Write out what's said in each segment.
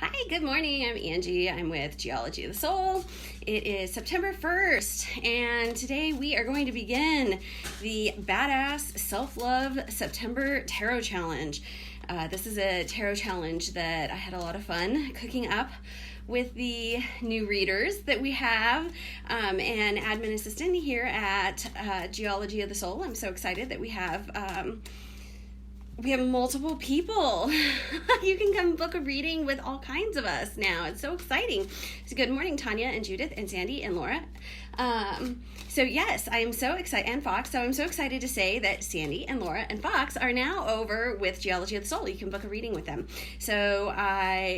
Hi, good morning. I'm Angie. I'm with Geology of the Soul. It is September 1st, and today we are going to begin the Badass Self-Love September Tarot Challenge. This is a tarot challenge that I had a lot of fun cooking up with the new readers that we have, and admin assistant here at Geology of the Soul. I'm so excited that we have multiple people. You can come book a reading with all kinds of us now. It's so exciting. So good morning, Tanya and Judith and Sandy and Laura. So yes, I am so excited, and Fox. So I'm so excited to say that Sandy and Laura and Fox are now over with Geology of the Soul. You can book a reading with them. So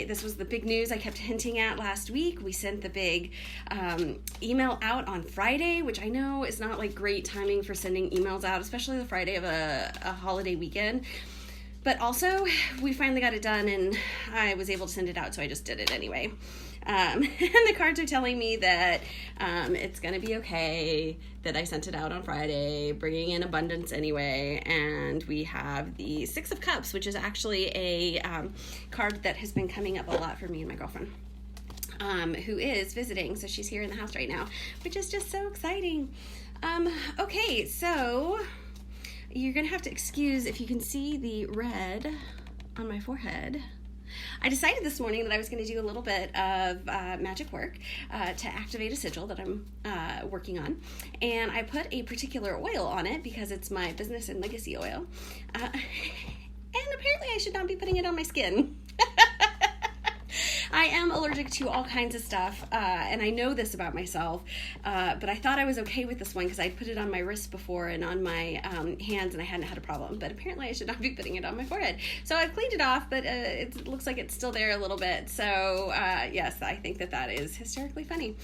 this was the big news I kept hinting at last week. We sent the big email out on Friday, which I know is not like great timing for sending emails out, especially the Friday of a holiday weekend. But also, we finally got it done, and I was able to send it out, so I just did it anyway. And the cards are telling me that it's going to be okay, that I sent it out on Friday, bringing in abundance anyway. And we have the Six of Cups, which is actually a card that has been coming up a lot for me and my girlfriend, who is visiting. So she's here in the house right now, which is just so exciting. Okay, so you're going to have to excuse if you can see the red on my forehead. I decided this morning that I was going to do a little bit of magic work to activate a sigil that I'm working on. And I put a particular oil on it because it's my business and legacy oil. And apparently I should not be putting it on my skin. I am allergic to all kinds of stuff, and I know this about myself, but I thought I was okay with this one because I'd put it on my wrist before and on my hands, and I hadn't had a problem, but apparently I should not be putting it on my forehead. So I've cleaned it off, but it looks like it's still there a little bit, so yes, I think that is hysterically funny.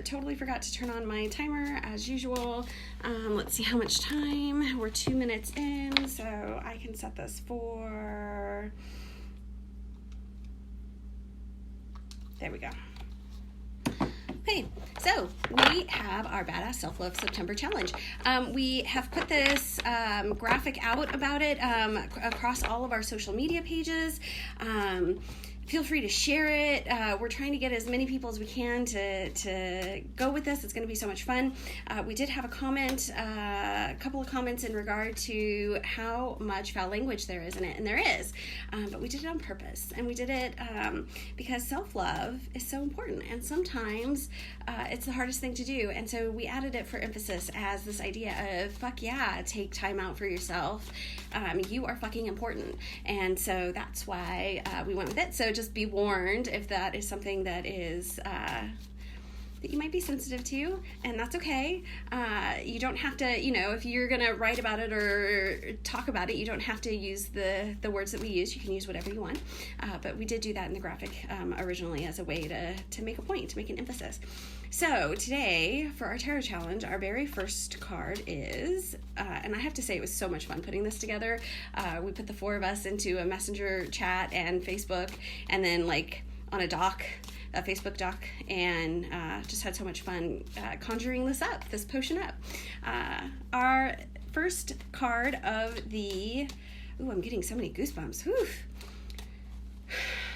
Totally forgot to turn on my timer, as usual. Let's see how much time. We're 2 minutes in, so I can set this for... There we go. Okay, so we have our Badass Self-Love September Challenge. We have put this graphic out about it across all of our social media pages. Feel free to share it. We're trying to get as many people as we can to go with this. It's going to be so much fun. We did have a couple of comments in regard to how much foul language there is in it, and there is. But we did it on purpose, and we did it because self-love is so important, and sometimes it's the hardest thing to do. And so we added it for emphasis as this idea of, fuck yeah, take time out for yourself. You are fucking important. And so that's why we went with it. So just be warned if that is something that is that you might be sensitive to, and that's okay. You don't have to, if you're gonna write about it or talk about it, you don't have to use the words that we use. You can use whatever you want, but we did do that in the graphic originally as a way to make a point, to make an emphasis. So today, for our tarot challenge, our very first card is, and I have to say it was so much fun putting this together. We put the four of us into a messenger chat and Facebook, and then on a Facebook doc, and just had so much fun conjuring this potion up. Our first card of the, I'm getting so many goosebumps. Whew.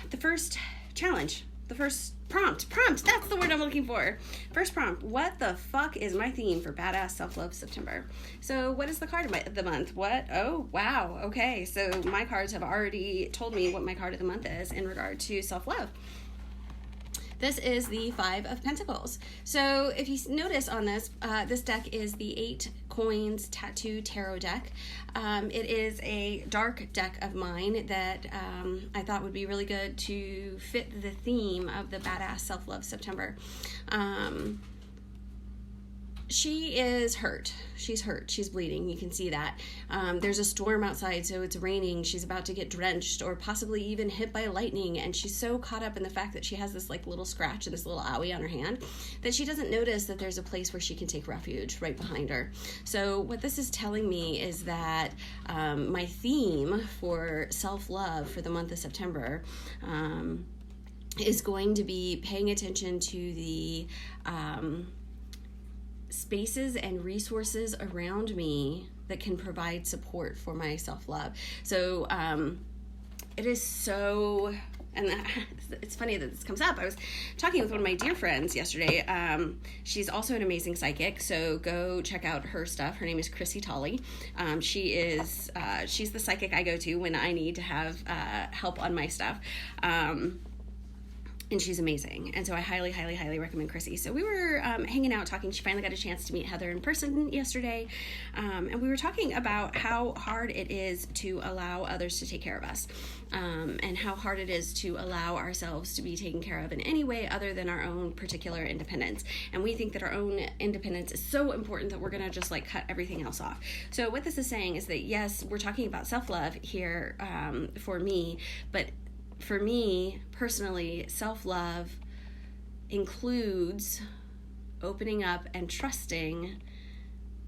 The first challenge, the first prompt, that's the word I'm looking for. First prompt, what the fuck is my theme for Badass Self-Love September? So what is the card of the month? What? Oh, wow. Okay, so my cards have already told me what my card of the month is in regard to self-love. This is the Five of Pentacles. So if you notice on this, this deck is the 8 Coins Tattoo Tarot deck. It is a dark deck of mine that I thought would be really good to fit the theme of the Badass Self-Love September. She is hurt. She's hurt. She's bleeding. You can see that. There's a storm outside, so it's raining. She's about to get drenched or possibly even hit by lightning, and she's so caught up in the fact that she has this little scratch and this little owie on her hand that she doesn't notice that there's a place where she can take refuge right behind her. So what this is telling me is that my theme for self-love for the month of September is going to be paying attention to the spaces and resources around me that can provide support for my self-love. So it is so and it's funny that this comes up. I was talking with one of my dear friends yesterday. She's also an amazing psychic, so go check out her stuff. Her name is Chrissy Tolley. She's the psychic I go to when I need to have help on my stuff. And she's amazing. And so I highly, highly, highly recommend Chrissy. So we were hanging out talking. She finally got a chance to meet Heather in person yesterday. And we were talking about how hard it is to allow others to take care of us. And how hard it is to allow ourselves to be taken care of in any way other than our own particular independence. And we think that our own independence is so important that we're going to just like cut everything else off. So what this is saying is that, yes, we're talking about self-love here for me, but for me personally, self-love includes opening up and trusting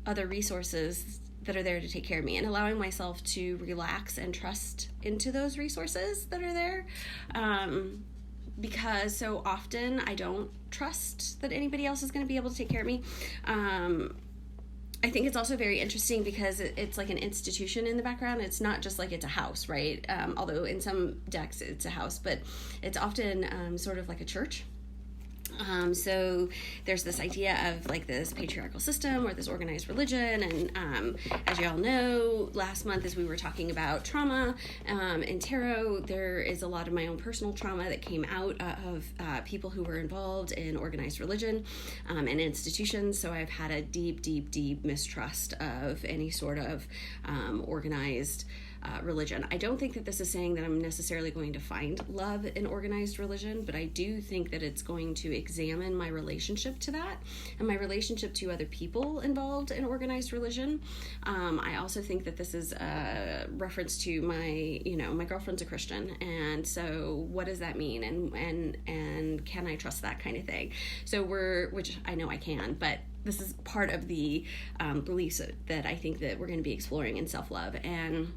other resources that are there to take care of me, and allowing myself to relax and trust into those resources that are there. Because so often I don't trust that anybody else is going to be able to take care of me. I think it's also very interesting because it's like an institution in the background. It's not just like it's a house, right? Although in some decks it's a house, but it's often sort of like a church. So there's this idea of like this patriarchal system or this organized religion. And as you all know, last month as we were talking about trauma in tarot, there is a lot of my own personal trauma that came out of people who were involved in organized religion and institutions. So I've had a deep, deep, deep mistrust of any sort of organized religion. I don't think that this is saying that I'm necessarily going to find love in organized religion, but I do think that it's going to examine my relationship to that and my relationship to other people involved in organized religion. I also think that this is a reference to my girlfriend's a Christian, and so what does that mean, and can I trust that kind of thing? So which I know I can, but this is part of the beliefs that I think that we're going to be exploring in self-love, and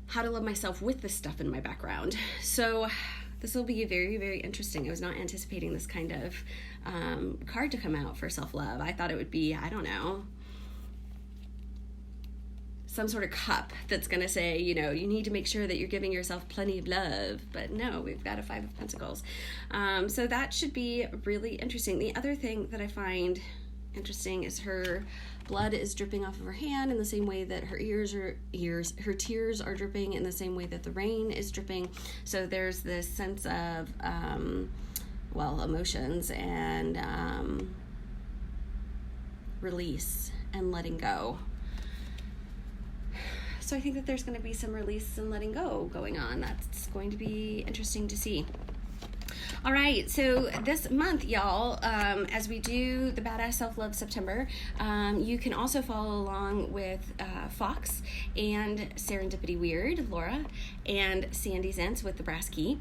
how to love myself with this stuff in my background. So this will be very, very interesting. I was not anticipating this kind of card to come out for self-love. I thought it would be, I don't know, some sort of cup that's going to say, you need to make sure that you're giving yourself plenty of love. But no, we've got a 5 of Pentacles. So that should be really interesting. The other thing that I find interesting is her blood is dripping off of her hand in the same way that her her tears are dripping in the same way that the rain is dripping. So there's this sense of emotions and release and letting go. So I think that there's going to be some release and letting go going on. That's going to be interesting to see. All right, so this month, y'all, as we do the Badass Self-Love September, you can also follow along with Fox and Serendipity Weird, Laura, and Sandy Zentz with the Brass Key,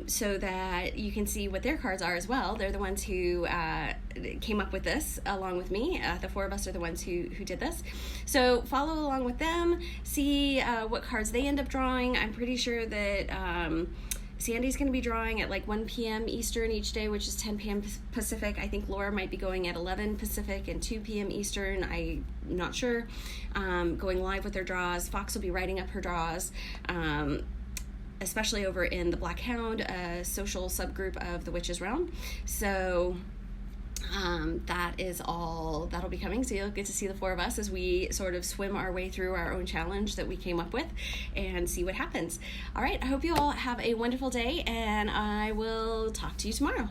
so that you can see what their cards are as well. They're the ones who came up with this along with me. The 4 of us are the ones who did this. So follow along with them, see what cards they end up drawing. I'm pretty sure that Sandy's going to be drawing at like 1 p.m. Eastern each day, which is 10 p.m. Pacific. I think Laura might be going at 11 Pacific and 2 p.m. Eastern. I'm not sure. Going live with her draws. Fox will be writing up her draws, especially over in the Black Hound, a social subgroup of the Witches Realm. So that is all that'll be coming. So you'll get to see the 4 of us as we sort of swim our way through our own challenge that we came up with and see what happens. All right, I hope you all have a wonderful day, and I will talk to you tomorrow.